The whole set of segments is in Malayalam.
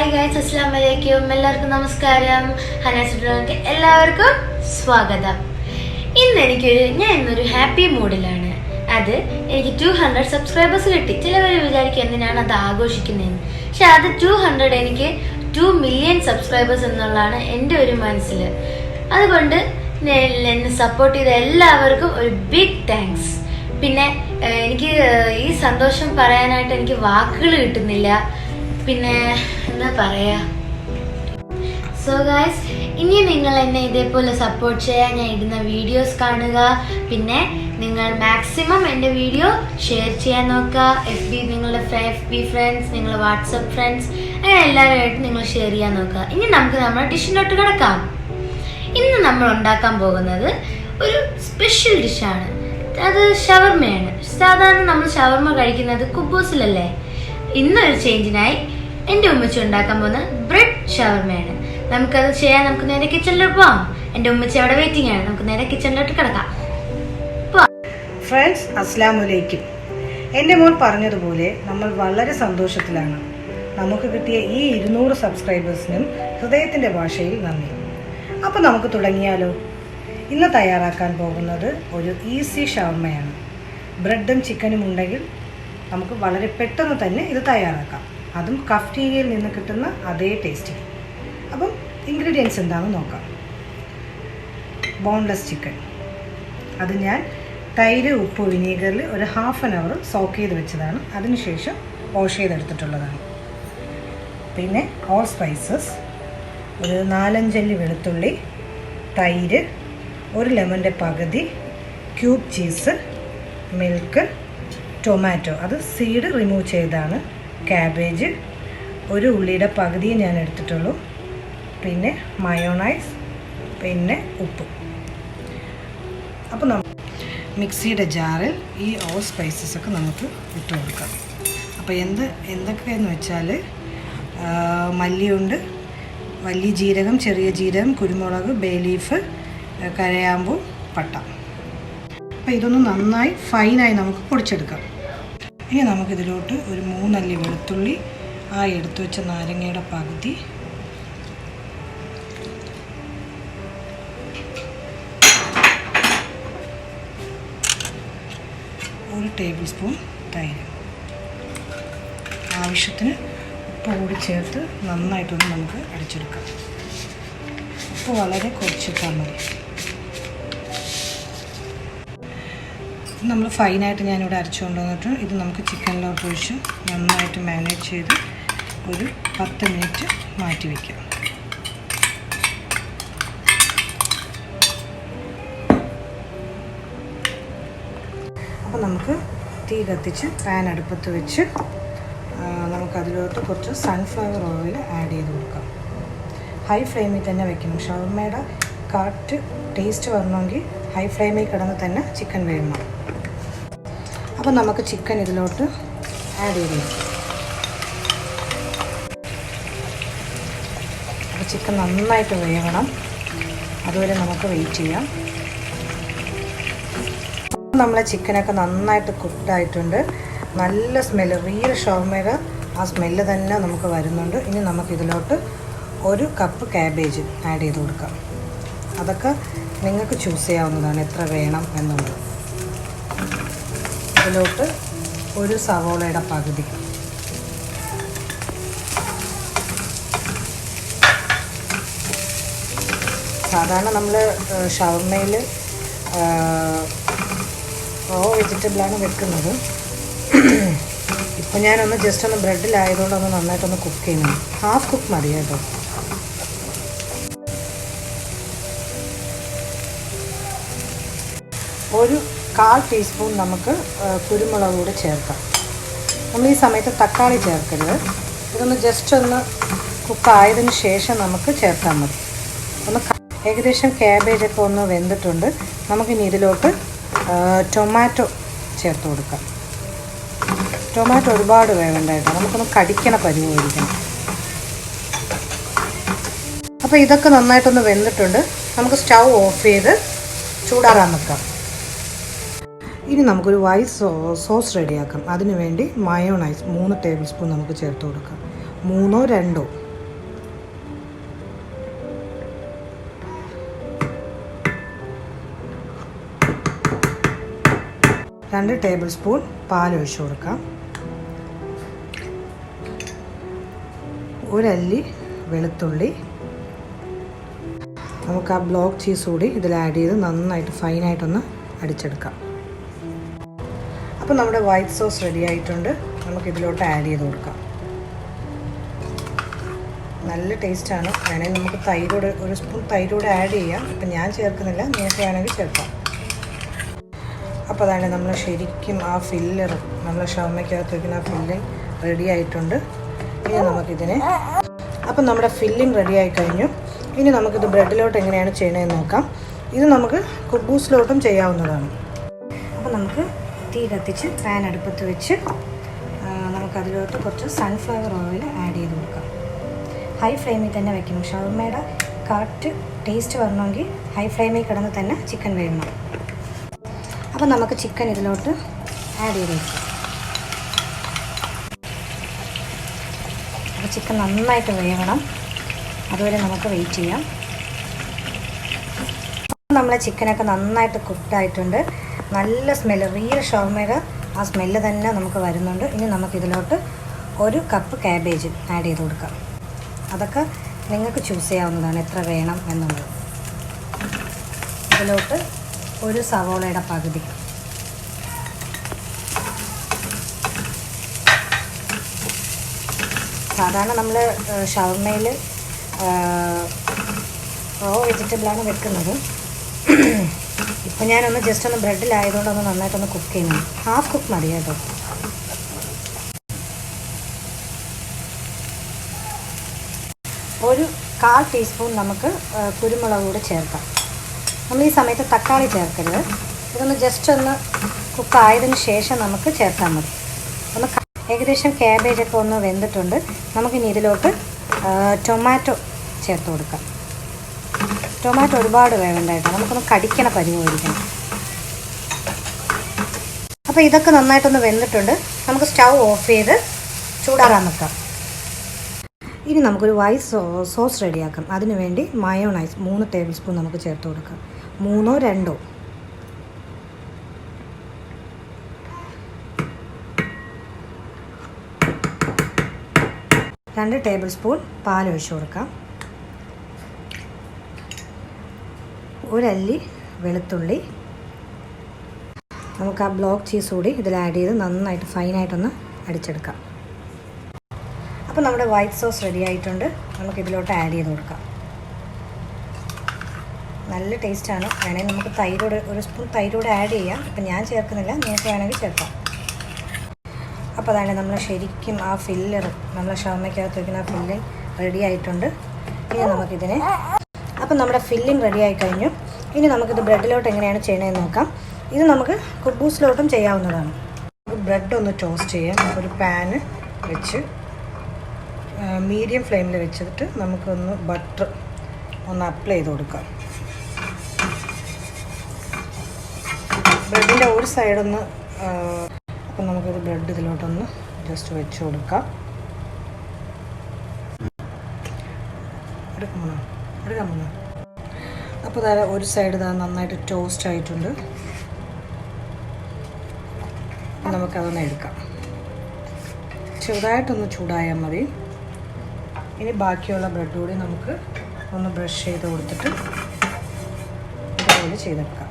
ഹായ് ഗൈസ്, അസ്സലാമു അലൈക്കും. എല്ലാവർക്കും നമസ്കാരം. ഹനാസ് ബ്ലോഗിലേക്ക് എല്ലാവർക്കും സ്വാഗതം. ഞാൻ ഇന്നൊരു ഹാപ്പി മൂഡിലാണ്. അത് എനിക്ക് 200 സബ്സ്ക്രൈബേഴ്സ് കിട്ടി. ചിലവർ വിചാരിക്കും എന്തിനാണ് അത് ആഘോഷിക്കുന്നതെന്ന്. പക്ഷെ അത് 200 എനിക്ക് 2 മില്യൺ സബ്സ്ക്രൈബേഴ്സ് എന്നുള്ളതാണ് എൻ്റെ ഒരു മനസ്സിൽ. അതുകൊണ്ട് എന്നെ സപ്പോർട്ട് ചെയ്ത എല്ലാവർക്കും ഒരു ബിഗ് താങ്ക്സ്. പിന്നെ എനിക്ക് ഈ സന്തോഷം പറയാനായിട്ട് എനിക്ക് വാക്കുകൾ കിട്ടുന്നില്ല. പിന്നെ എന്താ പറയാ. സോ ഗൈസ്, ഇനി നിങ്ങൾ എന്നെ ഇതേപോലെ സപ്പോർട്ട് ചെയ്യാൻ ഞാൻ ഇടുന്ന വീഡിയോസ് കാണുക. പിന്നെ നിങ്ങൾ മാക്സിമം എൻ്റെ വീഡിയോ ഷെയർ ചെയ്യാൻ നോക്കുക. നിങ്ങളുടെ FB ഫ്രണ്ട്സ്, നിങ്ങളുടെ വാട്സപ്പ് ഫ്രണ്ട്സ്, അങ്ങനെ എല്ലാവരുമായിട്ട് നിങ്ങൾ ഷെയർ ചെയ്യാൻ നോക്കുക. ഇനി നമുക്ക് നമ്മുടെ ഡിഷിലോട്ട് കിടക്കാം. ഇന്ന് നമ്മൾ ഉണ്ടാക്കാൻ പോകുന്നത് ഒരു സ്പെഷ്യൽ ഡിഷാണ്. അത് ഷവർമയാണ്. സാധാരണ നമ്മൾ ഷവർമ കഴിക്കുന്നത് കുബൂസിലല്ലേ. ഇന്നൊരു ചേഞ്ചിനായി എൻ്റെ ഉമ്മച്ചി ഉണ്ടാക്കാൻ പോകുന്ന ബ്രെഡ് ഷവർമയാണ്. നമുക്കത് ചെയ്യാൻ നമുക്ക് നേരെ കിച്ചണിലോട്ട് പോവാം. എൻ്റെ ഉമ്മച്ചി അവിടെ വെയിറ്റിംഗ് ആണ്. നമുക്ക് നേരെ കിച്ചണിലോട്ട് കിടക്കാം. ഫ്രണ്ട്സ്, അസ്സലാമു അലൈക്കും. എൻ്റെ മോൻ പറഞ്ഞതുപോലെ നമ്മൾ വളരെ സന്തോഷത്തിലാണ്. നമുക്ക് കിട്ടിയ ഈ 200 സബ്സ്ക്രൈബേഴ്സിനും ഹൃദയത്തിൻ്റെ ഭാഷയിൽ നന്ദി. അപ്പോൾ നമുക്ക് തുടങ്ങിയാലോ. ഇന്ന് തയ്യാറാക്കാൻ പോകുന്നത് ഒരു ഈസി ഷവർമയാണ്. ബ്രെഡും ചിക്കനും ഉണ്ടെങ്കിൽ നമുക്ക് വളരെ പെട്ടെന്ന് തന്നെ ഇത് തയ്യാറാക്കാം. അതും കഫ്റ്റീരിയയിൽ നിന്ന് കിട്ടുന്ന അതേ ടേസ്റ്റിൽ. അപ്പം ഇൻഗ്രീഡിയൻസ് എന്താണെന്ന് നോക്കാം. ബോൺലെസ് ചിക്കൻ, അത് ഞാൻ തൈര്, ഉപ്പ്, വിനീഗറിൽ ഒരു ½ ആൻ അവർ സോക്ക് ചെയ്ത് വെച്ചതാണ്. അതിനുശേഷം വാഷ് ചെയ്തെടുത്തിട്ടുള്ളതാണ്. പിന്നെ ഓൾ സ്പൈസസ്, ഒരു 4-5 അല്ലി വെളുത്തുള്ളി, തൈര്, ഒരു ലെമണിൻ്റെ പകുതി, ക്യൂബ് ചീസ്, മിൽക്ക്, ടൊമാറ്റോ, അത് സീഡ് റിമൂവ് ചെയ്താണ്, ക്യാബേജ്, ഒരു ഉള്ളിയുടെ പകുതിയെ ഞാൻ എടുത്തിട്ടുള്ളൂ, പിന്നെ മയോണൈസ്, പിന്നെ ഉപ്പ്. അപ്പോൾ മിക്സിയുടെ ജാറിൽ ഈ ഓൾ സ്പൈസസ് ഒക്കെ നമുക്ക് ഇട്ട് കൊടുക്കാം. അപ്പോൾ എന്തൊക്കെയെന്ന് വെച്ചാൽ മല്ലിയുണ്ട്, വലിയ ജീരകം, ചെറിയ ജീരകം, കുരുമുളക്, ബേ ലീഫ്, കരയാമ്പൂ, പട്ട. അപ്പോൾ ഇതൊന്ന് നന്നായി ഫൈനായി നമുക്ക് പൊടിച്ചെടുക്കാം. ഇനി നമുക്കിതിലോട്ട് ഒരു 3 അല്ലി വെളുത്തുള്ളി, ആ എടുത്തു വെച്ച നാരങ്ങയുടെ പകുതി, ഒരു ടേബിൾ സ്പൂൺ തൈര്, ആവശ്യത്തിന് ഉപ്പ് കൂടി ചേർത്ത് നന്നായിട്ടൊന്ന് നമുക്ക് അടിച്ചെടുക്കാം. ഉപ്പ് വളരെ കുറച്ചിട്ടാൽ മതി. നമ്മൾ ഫൈനായിട്ട് ഞാനിവിടെ അരച്ചുകൊണ്ട് വന്നിട്ട് ഇത് നമുക്ക് ചിക്കനിലോട്ട് ഒഴിച്ച് നന്നായിട്ട് മാരിനേറ്റ് ചെയ്ത് ഒരു 10 മിനിറ്റ് മാറ്റി വയ്ക്കാം. അപ്പോൾ നമുക്ക് തീ കത്തിച്ച് പാൻ അടുപ്പത്ത് വെച്ച് നമുക്കതിലോട്ട് കുറച്ച് സൺഫ്ലവർ ഓയിൽ ആഡ് ചെയ്ത് കൊടുക്കാം. ഹൈ ഫ്ലെയിമിൽ തന്നെ വെക്കണം. ഷവർമയുടെ കറക്റ്റ് ടേസ്റ്റ് വരണമെങ്കിൽ ഹൈ ഫ്ലെയിമിൽ കിടന്ന് തന്നെ ചിക്കൻ വേവണം. അപ്പോൾ നമുക്ക് ചിക്കൻ ഇതിലോട്ട് ആഡ് ചെയ്ത് ചെയ്യാം. അപ്പോൾ ചിക്കൻ നന്നായിട്ട് വേവണം, അതുവരെ നമുക്ക് വെയിറ്റ് ചെയ്യാം. നമ്മളെ ചിക്കനൊക്കെ നന്നായിട്ട് കുക്ക്ഡായിട്ടുണ്ട്. നല്ല സ്മെല്ല്, റിയൽ ഷവർമയുടെ ആ സ്മെല്ല് തന്നെ നമുക്ക് വരുന്നുണ്ട്. ഇനി നമുക്കിതിലോട്ട് 1 കപ്പ് ക്യാബേജ് ആഡ് ചെയ്ത് കൊടുക്കാം. അതൊക്കെ നിങ്ങൾക്ക് ചൂസ് ചെയ്യാവുന്നതാണ് എത്ര വേണം എന്നുള്ളത്. ഇതിലോട്ട് ഒരു സവോളയുടെ പകുതി, സാധാരണ നമ്മൾ ഷവർമയിൽ റോ വെജിറ്റബിളാണ് വെക്കുന്നത്. ഇപ്പോൾ ഞാനൊന്ന് ജസ്റ്റ് ഒന്ന് ബ്രെഡിലായതുകൊണ്ട് ഒന്ന് നന്നായിട്ടൊന്ന് കുക്ക് ചെയ്യുന്നു. ഹാഫ് കുക്ക് മതി കേട്ടോ. ഒരു 1/4 ടീസ്പൂൺ നമുക്ക് കുരുമുളക് കൂടി ചേർക്കാം. നമ്മൾ ഈ സമയത്ത് തക്കാളി ചേർക്കരുത്. ഇതൊന്ന് ജസ്റ്റ് ഒന്ന് കുക്കായതിന് ശേഷം നമുക്ക് ചേർത്താൽ മതി. ഏകദേശം ക്യാബേജൊക്കെ ഒന്ന് വെന്തിട്ടുണ്ട്. നമുക്കിനി ഇതിലോട്ട് ടൊമാറ്റോ ചേർത്ത് കൊടുക്കാം. ടൊമാറ്റോ ഒരുപാട് വേവേണ്ടായിട്ടോ, നമുക്കൊന്ന് കടിക്കണ പരിവായിരിക്കണം. അപ്പോൾ ഇതൊക്കെ നന്നായിട്ടൊന്ന് വെന്തിട്ടുണ്ട്. നമുക്ക് സ്റ്റൗ ഓഫ് ചെയ്ത് ചൂടാറാൻ വെക്കാം. ഇനി നമുക്കൊരു വൈറ്റ് സോസ് റെഡിയാക്കാം. അതിന് വേണ്ടി മയോണൈസ് 3 ടേബിൾ സ്പൂൺ നമുക്ക് ചേർത്ത് കൊടുക്കാം. 3-2 2 ടേബിൾ സ്പൂൺ പാൽ ഒഴിച്ചു കൊടുക്കാം. 1 അല്ലി വെളുത്തുള്ളി. നമുക്ക് ആ ബ്ലോക്ക് ചീസ് കൂടി ഇതിൽ ആഡ് ചെയ്ത് നന്നായിട്ട് ഫൈനായിട്ടൊന്ന് അടിച്ചെടുക്കാം. അപ്പോൾ നമ്മുടെ വൈറ്റ് സോസ് റെഡി ആയിട്ടുണ്ട്. നമുക്കിതിലോട്ട് ആഡ് ചെയ്ത് കൊടുക്കാം. നല്ല ടേസ്റ്റാണ്. വേണമെങ്കിൽ നമുക്ക് തൈരോട് 1 സ്പൂൺ തൈരോട് ആഡ് ചെയ്യാം. ഇപ്പം ഞാൻ ചേർക്കുന്നില്ല, നിങ്ങൾക്ക് വേണമെങ്കിൽ ചേർക്കാം. അപ്പോൾ അതാണ് നമ്മൾ ശരിക്കും ആ ഫില്ലർ, നമ്മൾ ഷവർമ്മയ്ക്കകത്ത് വയ്ക്കുന്ന ആ ഫില്ലിങ് റെഡി ആയിട്ടുണ്ട്. ഇനി നമുക്കിതിനെ, അപ്പം നമ്മുടെ ഫില്ലിങ് റെഡി ആയി കഴിഞ്ഞു. ഇനി നമുക്കിത് ബ്രെഡിലോട്ട് എങ്ങനെയാണ് ചെയ്യണമെന്ന് നോക്കാം. ഇത് നമുക്ക് കുബൂസിലോട്ടും ചെയ്യാവുന്നതാണ്. അപ്പോൾ നമുക്ക് തീ കത്തിച്ച് പാൻ അടുപ്പത്ത് വെച്ച് നമുക്കതിലോട്ട് കുറച്ച് സൺഫ്ലവർ ഓയിൽ ആഡ് ചെയ്ത് കൊടുക്കാം. ഹൈ ഫ്ലെയിമിൽ തന്നെ വെക്കണം. ഷവർമ്മയുടെ കറക്റ്റ് ടേസ്റ്റ് വരണമെങ്കിൽ ഹൈ ഫ്ലെയിമിൽ കിടന്ന് തന്നെ ചിക്കൻ വേവണം. അപ്പോൾ നമുക്ക് ചിക്കൻ ഇതിലോട്ട് ആഡ് ചെയ്ത് വയ്ക്കാം. അപ്പോൾ ചിക്കൻ നന്നായിട്ട് വേവണം, അതുവരെ നമുക്ക് വെയിറ്റ് ചെയ്യാം. നമ്മളെ ചിക്കനൊക്കെ നന്നായിട്ട് കുക്കായിട്ടുണ്ട്. നല്ല സ്മെല്ല്, റിയൽ ഷവർമ്മയുടെ ആ സ്മെല്ല് തന്നെ നമുക്ക് വരുന്നുണ്ട്. ഇനി നമുക്കിതിലോട്ട് 1 കപ്പ് ക്യാബേജ് ആഡ് ചെയ്ത് കൊടുക്കാം. അതൊക്കെ നിങ്ങൾക്ക് ചൂസ് ചെയ്യാവുന്നതാണ് എത്ര വേണം എന്നുള്ളത്. ഇതിലോട്ട് 1 സവോളയുടെ പകുതി, സാധാരണ നമ്മൾ ഷവർമ്മയിൽ റോ വെജിറ്റബിളാണ് വെക്കുന്നത്. ഇപ്പം ഞാനൊന്ന് ജസ്റ്റ് ഒന്ന് ബ്രെഡിലായതുകൊണ്ട് ഒന്ന് നന്നായിട്ടൊന്ന് കുക്ക് ചെയ്യുന്നു. ഹാഫ് കുക്ക് മതി കേട്ടോ. ഒരു 1/4 ടീസ്പൂൺ നമുക്ക് കുരുമുളക് കൂടി ചേർക്കാം. നമ്മൾ ഈ സമയത്ത് തക്കാളി ചേർക്കരുത്. ഇതൊന്ന് ജസ്റ്റ് ഒന്ന് കുക്കായതിന് ശേഷം നമുക്ക് ചേർത്താൽ മതി. ഒന്ന് ഏകദേശം ക്യാബേജൊക്കെ ഒന്ന് വെന്തിട്ടുണ്ട്. നമുക്കിനി ഇതിലോട്ട് ടൊമാറ്റോ ചേർത്ത് കൊടുക്കാം. ടൊമാറ്റോ ഒരുപാട് വേവേണ്ടായിട്ടോ, നമുക്കൊന്ന് കടിക്കണ പരിവായിരിക്കണം. അപ്പോൾ ഇതൊക്കെ നന്നായിട്ടൊന്ന് വെന്തിട്ടുണ്ട്. നമുക്ക് സ്റ്റൗ ഓഫ് ചെയ്ത് ചൂടാറാൻ വെക്കാം. ഇനി നമുക്കൊരു വൈറ്റ് സോസ് റെഡിയാക്കാം. അതിന് വേണ്ടി മയോണൈസ് 3 ടേബിൾ സ്പൂൺ നമുക്ക് ചേർത്ത് കൊടുക്കാം. 3ഓ 2ഓ. രണ്ട് ടേബിൾ സ്പൂൺ പാൽ ഒഴിച്ചു കൊടുക്കാം. 1 അല്ലി വെളുത്തുള്ളി. നമുക്ക് ആ ബ്ലോക്ക് ചീസ് കൂടി ഇതിൽ ആഡ് ചെയ്ത് നന്നായിട്ട് ഫൈനായിട്ടൊന്ന് അടിച്ചെടുക്കാം. അപ്പോൾ നമ്മുടെ വൈറ്റ് സോസ് റെഡി ആയിട്ടുണ്ട്. നമുക്കിതിലോട്ട് ആഡ് ചെയ്ത് കൊടുക്കാം. നല്ല ടേസ്റ്റാണ്. വേണമെങ്കിൽ നമുക്ക് തൈരോട് 1 സ്പൂൺ തൈരോട് ആഡ് ചെയ്യാം. ഇപ്പം ഞാൻ ചേർക്കുന്നില്ല, നിങ്ങൾക്ക് വേണമെങ്കിൽ ചേർക്കാം. അപ്പോൾ അതാണ് നമ്മൾ ശരിക്കും ആ ഫില്ലർ, നമ്മൾ ഷവർമ്മയ്ക്കകത്ത് വയ്ക്കുന്ന ആ ഫില്ലിങ് റെഡി ആയിട്ടുണ്ട്. ഇനി നമുക്കിതിനെ, അപ്പം നമ്മുടെ ഫില്ലിങ് റെഡി ആയി കഴിഞ്ഞു. ഇനി നമുക്കിത് ബ്രെഡിലോട്ട് എങ്ങനെയാണ് ചെയ്യണമെന്ന് നോക്കാം. ഇത് നമുക്ക് കുബൂസിലോട്ടും ചെയ്യാവുന്നതാണ്. ബ്രെഡ് ഒന്ന് ടോസ്റ്റ് ചെയ്യാം. ഒരു പാന് വെച്ച് മീഡിയം ഫ്ലെയിമിൽ വെച്ചിട്ട് നമുക്കൊന്ന് ബട്ടർ ഒന്ന് അപ്ലൈ ചെയ്ത് കൊടുക്കാം. ബ്രെഡിൻ്റെ ഒരു സൈഡൊന്ന്, അപ്പം നമുക്കൊരു ബ്രെഡ് ഇതിലോട്ടൊന്ന് ജസ്റ്റ് വെച്ച് കൊടുക്കാം. എടുക്കാമോ? അപ്പോൾ അതായത് ഒരു സൈഡ് ഇതാ നന്നായിട്ട് ടോസ്റ്റ് ആയിട്ടുണ്ട്. നമുക്കതൊന്ന് എടുക്കാം. ചെറുതായിട്ടൊന്ന് ചൂടായാൽ മതി. ഇനി ബാക്കിയുള്ള ബ്രെഡ് കൂടി നമുക്ക് ഒന്ന് ബ്രഷ് ചെയ്ത് കൊടുത്തിട്ട് ഇതുപോലെ ചെയ്തെടുക്കാം.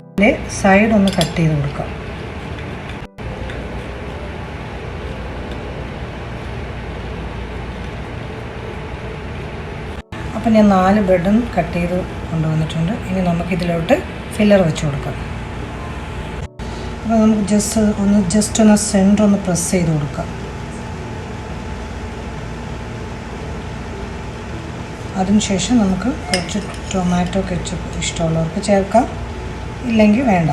ഇതിൻ്റെ സൈഡ് ഒന്ന് കട്ട് ചെയ്ത് കൊടുക്കാം. അപ്പം ഞാൻ 4 ബ്രെഡും കട്ട് ചെയ്ത് കൊണ്ടുവന്നിട്ടുണ്ട്. ഇനി നമുക്കിതിലോട്ട് ഫില്ലർ വെച്ച് കൊടുക്കാം. അപ്പോൾ നമുക്ക് ജസ്റ്റ് ഒന്ന് സെൻറ്റർ ഒന്ന് പ്രസ് ചെയ്ത് കൊടുക്കാം. അതിനുശേഷം നമുക്ക് കുറച്ച് ടൊമാറ്റോ കെച്ചപ്പ് ഇഷ്ടമുള്ളവർക്ക് ചേർക്കാം, ഇല്ലെങ്കിൽ വേണ്ട.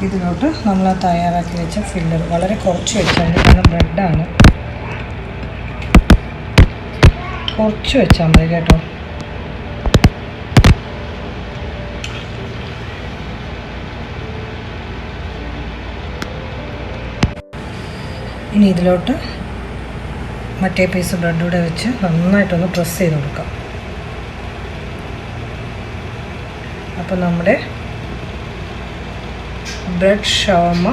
ഇതിലോട്ട് നമ്മൾ തയ്യാറാക്കി വെച്ച ഫില്ലർ വളരെ കുറച്ച് വെച്ചാൽ മതി. കാരണം ബ്രെഡാണ്, കുറച്ച് വെച്ചാൽ മതി കേട്ടോ. ഇനി ഇതിലോട്ട് മറ്റേ പീസ് ബ്രെഡ് കൂടെ വെച്ച് നന്നായിട്ടൊന്ന് പ്രസ് ചെയ്ത് കൊടുക്കാം. അപ്പോൾ നമ്മുടെ ബ്രെഡ് ഷവർമ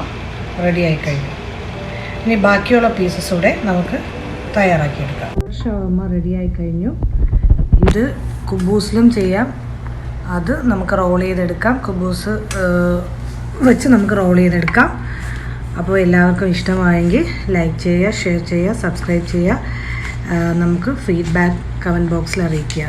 റെഡിയായി കഴിഞ്ഞു. ഇനി ബാക്കിയുള്ള പീസസ് കൂടെ നമുക്ക് തയ്യാറാക്കിയെടുക്കാം. ബ്രെഡ് ഷവർമ റെഡിയായി കഴിഞ്ഞു. ഇത് കുബൂസിലും ചെയ്യാം, അത് നമുക്ക് റോൾ ചെയ്തെടുക്കാം. കുബൂസ് വെച്ച് നമുക്ക് റോൾ ചെയ്തെടുക്കാം. അപ്പോൾ എല്ലാവർക്കും ഇഷ്ടമായെങ്കിൽ ലൈക്ക് ചെയ്യുക, ഷെയർ ചെയ്യുക, സബ്സ്ക്രൈബ് ചെയ്യുക. നമുക്ക് ഫീഡ്ബാക്ക് കമൻറ്റ് ബോക്സിൽ അറിയിക്കുക.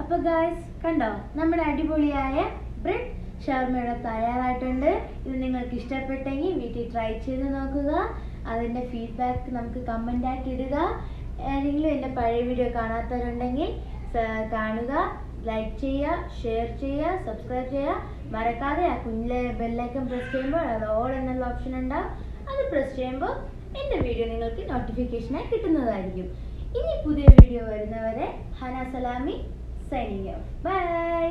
അപ്പോൾ ഗായ്സ് കണ്ടോ, നമ്മുടെ അടിപൊളിയായ ബ്രെഡ് ഷവർമയുടെ തയ്യാറായിട്ടുണ്ട്. ഇത് നിങ്ങൾക്ക് ഇഷ്ടപ്പെട്ടെങ്കിൽ വീട്ടിൽ ട്രൈ ചെയ്ത് നോക്കുക. അതിൻ്റെ ഫീഡ്ബാക്ക് നമുക്ക് കമൻ്റായിട്ട് ഇടുക. ഏതെങ്കിലും എൻ്റെ പഴയ വീഡിയോ കാണാത്തവരുണ്ടെങ്കിൽ കാണുക, ലൈക്ക് ചെയ്യുക, ഷെയർ ചെയ്യുക, സബ്സ്ക്രൈബ് ചെയ്യുക. മറക്കാതെ ആ കുഞ്ഞിലെ ബെല്ലൈക്കൺ പ്രസ് ചെയ്യുമ്പോൾ അത് ഓൾ എന്നുള്ള ഓപ്ഷൻ ഉണ്ടാവും. അത് പ്രസ് ചെയ്യുമ്പോൾ എൻ്റെ വീഡിയോ നിങ്ങൾക്ക് നോട്ടിഫിക്കേഷനായി കിട്ടുന്നതായിരിക്കും. ഇനി പുതിയ വീഡിയോ വരുന്നവരെ Hana Salami signing off. By.